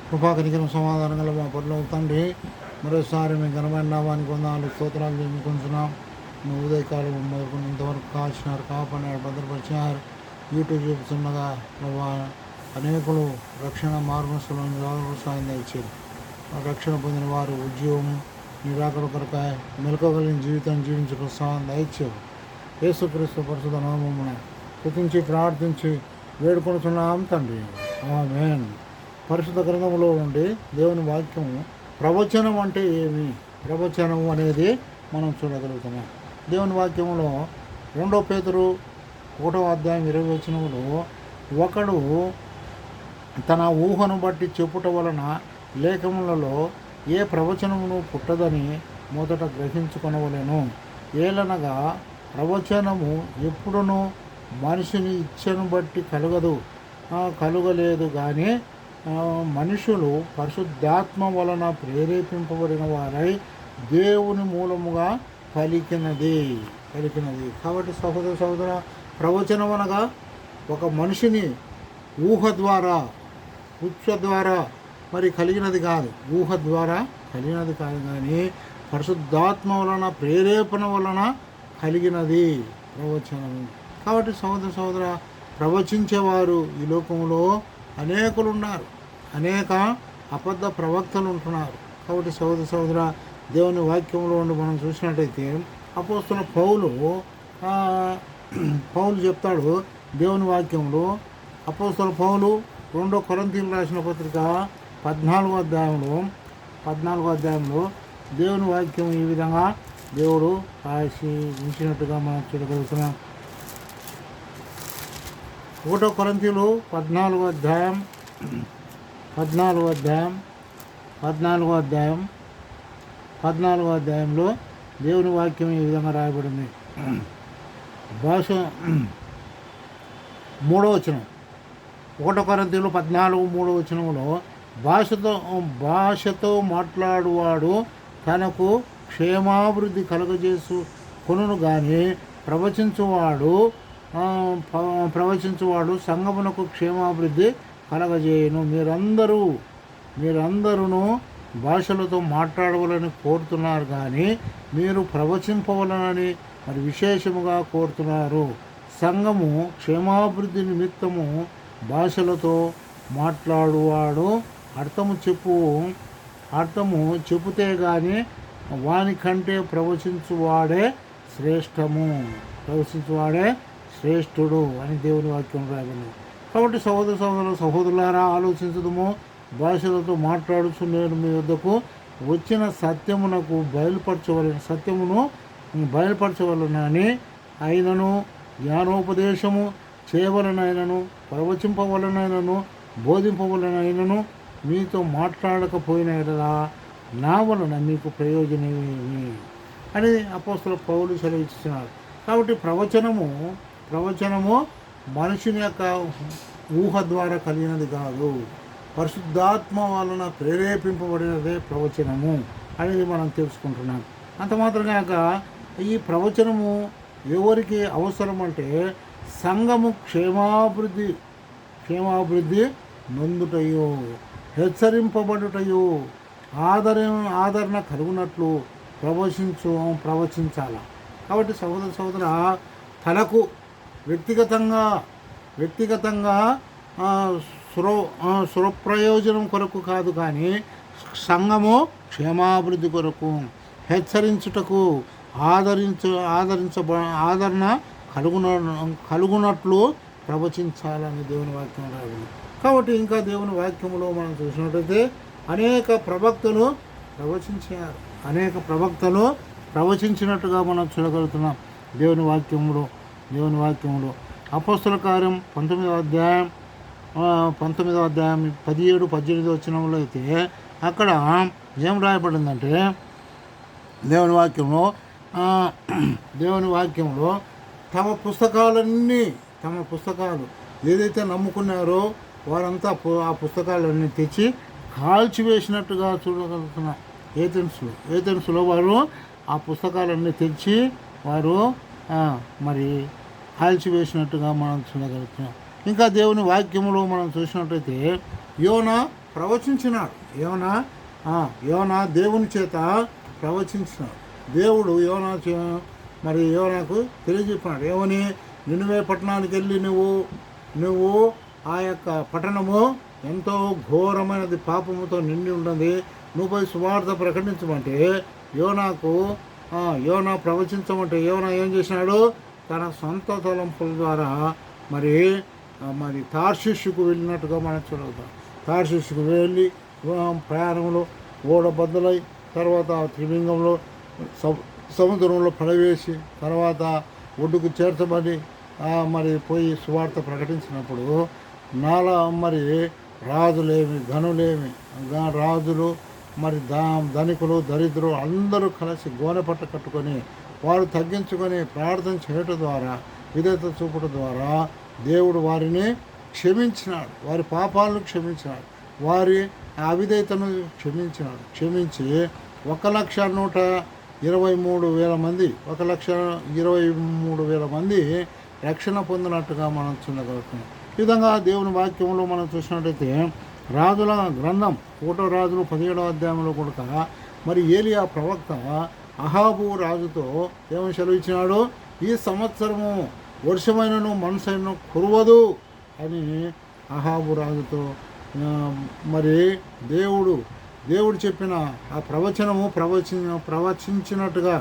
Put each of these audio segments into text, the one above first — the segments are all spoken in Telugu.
కృపాకనికరం సమాధానం గల మా పరలోక తండ్రి, మరోసారి మీ ఘనమైన నామానికి వందనాలు స్తోత్రాలు చెల్లించుకుంటున్నాం. నువ్వు ఉదయకాలం మొదలుకొని ఇంతవరకు కాల్చినారు, కాపాడినారు, భద్రపరిచినారు. యూట్యూబ్ చూపుతుండగా ప్రభా అనేకులు రక్షణ మార్గస్థలం సాయం ఇచ్చారు. రక్షణ పొందిన వారు ఉద్యోగం నిరాకరణ కొరకాయ మెలకోగలిగిన జీవితం జీవించడం సాయం దయచేవు. యేసుక్రీస్తు పరిశుద్ధ నామమున స్తుతించి ప్రార్థించి వేడుకొనుచున్నాం తండ్రి, ఆమేన్. పరిశుద్ధ గ్రంథంలో నుండి దేవుని వాక్యము ప్రవచనం అంటే ఏమి, ప్రవచనం అనేది మనం చూడగలుగుతున్నాం. దేవుని వాక్యంలో 2 పేతురు 1వ అధ్యాయం 20 వచనంలో, ఒకడు తన ఊహను బట్టి చెప్పుట వలన లేఖములలో ఏ ప్రవచనమును పుట్టదని మొదట గ్రహించుకొనవలెను. ఏలనగా ప్రవచనము ఎప్పుడునూ మనిషిని ఇచ్చను బట్టి కలుగలేదు కానీ మనుషులు పరిశుద్ధాత్మ వలన ప్రేరేపింపబడిన వారై దేవుని మూలముగా పలికినది. కాబట్టి సహోదర ప్రవచనం అనగా ఒక మనిషిని ఊహ ద్వారా ద్వారా మరి కలిగినది కాదు, ఊహ ద్వారా కలిగినది కాదు, కానీ పరిశుద్ధాత్మ వలన ప్రేరేపణ వలన కలిగినది ప్రవచనము. కాబట్టి సహోదర ప్రవచించేవారు ఈ లోకంలో అనేకులు ఉన్నారు, అనేక అబద్ధ ప్రవక్తలు ఉంటున్నారు. కాబట్టి సహోదర దేవుని వాక్యంలో ఉండి మనం చూసినట్టయితే అపోస్తలుడైన పౌలు చెప్తాడు దేవుని వాక్యంలో. అపోస్తలుడైన పౌలు 2 కొరింథీయులకు రాసిన పత్రిక 14వ అధ్యాయంలో దేవుని వాక్యం ఈ విధంగా దేవుడు రాసి ఉంచినట్టుగా మనం చూడగలుగుతున్నాం. 1 కొరింథీయులు 14వ అధ్యాయంలో దేవుని వాక్యం ఈ విధంగా రాయబడింది. 3వ వచనం, 1 కొరింథీయులు 14:3 వచనంలో, భాషతో మాట్లాడువాడు తనకు క్షేమాభివృద్ధి కలుగజేసు కొనును కానీ ప్రవచించువాడు సంగమునకు క్షేమాభివృద్ధి కలగజేయును. మీరందరూ భాషలతో మాట్లాడవాలని కోరుతున్నారు కానీ మీరు ప్రవచింపవలనని మరి విశేషముగా కోరుతున్నారు. సంఘము క్షేమాభివృద్ధి నిమిత్తము భాషలతో మాట్లాడువాడు అర్థము చెబితే కానీ వాని కంటే ప్రవచించువాడే శ్రేష్ఠుడు అని దేవుని వాక్యం రాయబడింది. కాబట్టి సహోదరులారా ఆలోచించదము. భాషలతో మాట్లాడుచు నేను మీ వద్దకు వచ్చిన సత్యమును బయలుపరచవలనని అయినను, జ్ఞానోపదేశము చేయవలనైనను, ప్రవచింపవలనైనను, బోధింపవలనైనను మీతో మాట్లాడకపోయిన ఎడలా నా వలన మీకు ప్రయోజనమేమి అని అపోస్తలుడైన పౌలు సెలవిస్తున్నారు. కాబట్టి ప్రవచనము మనుషుని యొక్క ఊహ ద్వారా కలిగినది కాదు, పరిశుద్ధాత్మ వలన ప్రేరేపింపబడినదే ప్రవచనము అనేది మనం తెలుసుకుంటున్నాం. అంత మాత్రమే ఈ ప్రవచనము ఎవరికి అవసరం అంటే సంఘము క్షేమాభివృద్ధి నొందుటయో, హెచ్చరింపబడుటయో, ఆదరణ కలుగునట్లు ప్రవచించాల. కాబట్టి సహోదర తనకు వ్యక్తిగతంగా సురప్రయోజనం కొరకు కాదు కానీ సంఘము క్షేమాభివృద్ధి కొరకు, హెచ్చరించుటకు, ఆదరణ కలుగునట్లు ప్రవచించాలని దేవుని వాక్యం రాబడింది. కాబట్టి ఇంకా దేవుని వాక్యంలో మనం చూసినట్లయితే అనేక ప్రవక్తలు ప్రవచించినట్టుగా మనం చూడగలుగుతున్నాం దేవుని వాక్యంలో. అపోస్తలుల కార్యం 19వ అధ్యాయం 17-18 వచనంలో అయితే అక్కడ ఏం రాయబడిందంటే దేవుని వాక్యంలో తమ పుస్తకాలు ఏదైతే నమ్ముకున్నారో వారంతా ఆ పుస్తకాలన్నీ తెచ్చి కాల్చివేసినట్టుగా చూడగలుగుతున్నాం. ఏథెన్స్లో వారు ఆ పుస్తకాలన్నీ తెచ్చి వారు మరి కాల్చివేసినట్టుగా మనం చూడగలుగుతున్నాం. ఇంకా దేవుని వాక్యములో మనం చూసినట్టయితే యోనా ప్రవచించినాడు. యోనా దేవుని చేత ప్రవచించినాడు. దేవుడు మరి యోనాకు తెలియజెప్పినాడు. ఏమని? నినివే పట్టణానికి వెళ్ళి నువ్వు ఆ యొక్క పట్టణము ఎంతో ఘోరమైనది, పాపముతో నిండి ఉన్నది, నువ్వు పోయి సువార్త ప్రకటించమంటే యోనా ప్రవచించమంటే యోనా ఏం చేసినాడు? తన సొంత తలంపుల ద్వారా మరి తార్షీషుకు వెళ్ళినట్టుగా మనం చూడగలుగుతాం. తార్షీషుకు వెళ్ళి ప్రయాణంలో ఓడ బద్దలై తర్వాత త్రిలింగంలో సముద్రంలో పడవేసి తర్వాత ఒడ్డుకు చేర్చబడి మరి పోయి సువార్త ప్రకటించినప్పుడు మరి రాజులేమి గనులేమి రాజులు మరి ధనికులు దరిద్రులు అందరూ కలిసి గోనెపట్ట కట్టుకొని వారు తగ్గించుకొని ప్రార్థన చేయటం ద్వారా విధేయత చూపడం ద్వారా దేవుడు వారిని క్షమించినాడు. వారి పాపాలను క్షమించినాడు. వారి అవిధేయతను క్షమించి 1,123,000 మంది 1,23,000 మంది రక్షణ పొందినట్టుగా మనం చూడగలుగుతున్నాం. ఈ విధంగా దేవుని వాక్యంలో మనం చూసినట్టయితే రాజుల గ్రంథం 1వ రాజులు 17వ అధ్యాయంలో కూడా మరి ఏలియా ప్రవక్త అహాబు రాజుతో ఏమని సెలవిచ్చినాడు? ఈ సంవత్సరము వర్షమైనను మనసైనను కురవదు అని అహాబు రాజుతో మరి దేవుడు చెప్పిన ఆ ప్రవచనము ప్రవచించినట్టుగా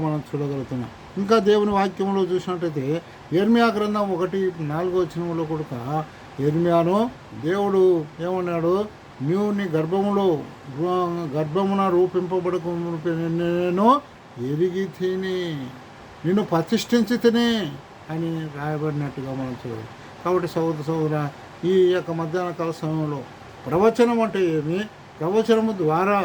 మనం చూడగలుగుతున్నాం. ఇంకా దేవుని వాక్యంలో చూసినట్టయితే యెర్మీయా గ్రంథం 1:4 కూడా యెర్మీయాను దేవుడు ఏమన్నాడు? నీవు నీ గర్భమున రూపింపబడక నేను ఎరిగి తిని నిన్ను ప్రతిష్ఠించి తిని అని రాయబడినట్టుగా మనం చూడాలి. కాబట్టి సోదర ఈ యొక్క మధ్యాహ్న కాల సమయంలో ప్రవచనం అంటే ఏమి, ప్రవచనము ద్వారా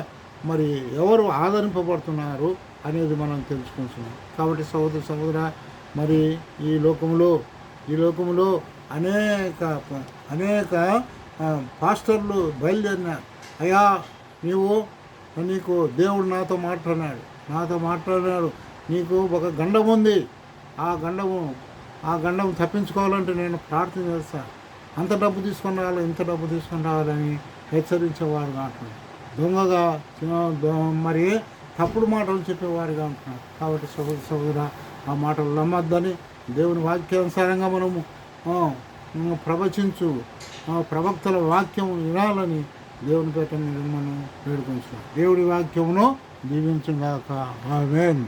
మరి ఎవరు ఆదరింపబడుతున్నారు అనేది మనం తెలుసుకుంటున్నాం. కాబట్టి సోదర మరి ఈ లోకంలో అనేక పాస్టర్లు బయలుదేరినారు. అయ్యా నీకు దేవుడు నాతో మాట్లాడినాడు, నీకు ఒక గండం ఉంది, ఆ గండం తప్పించుకోవాలంటే నేను ప్రార్థన చేస్తాను, అంత డబ్బు తీసుకొని రావాలి, ఇంత డబ్బు తీసుకొని రావాలని హెచ్చరించేవారు కాంటున్నారు. దొంగగా మరి తప్పుడు మాటలు చెప్పేవారుగా ఉంటున్నారు. కాబట్టి సహోదర ఆ మాటలు నమ్మద్దని దేవుని వాక్యానుసారంగా మనము ప్రవక్తల వాక్యం వినాలని దేవుని పేట మనం వేడుకుంటున్నాం. దేవుడి వాక్యమును దీవించుగాక. ఆమేన్.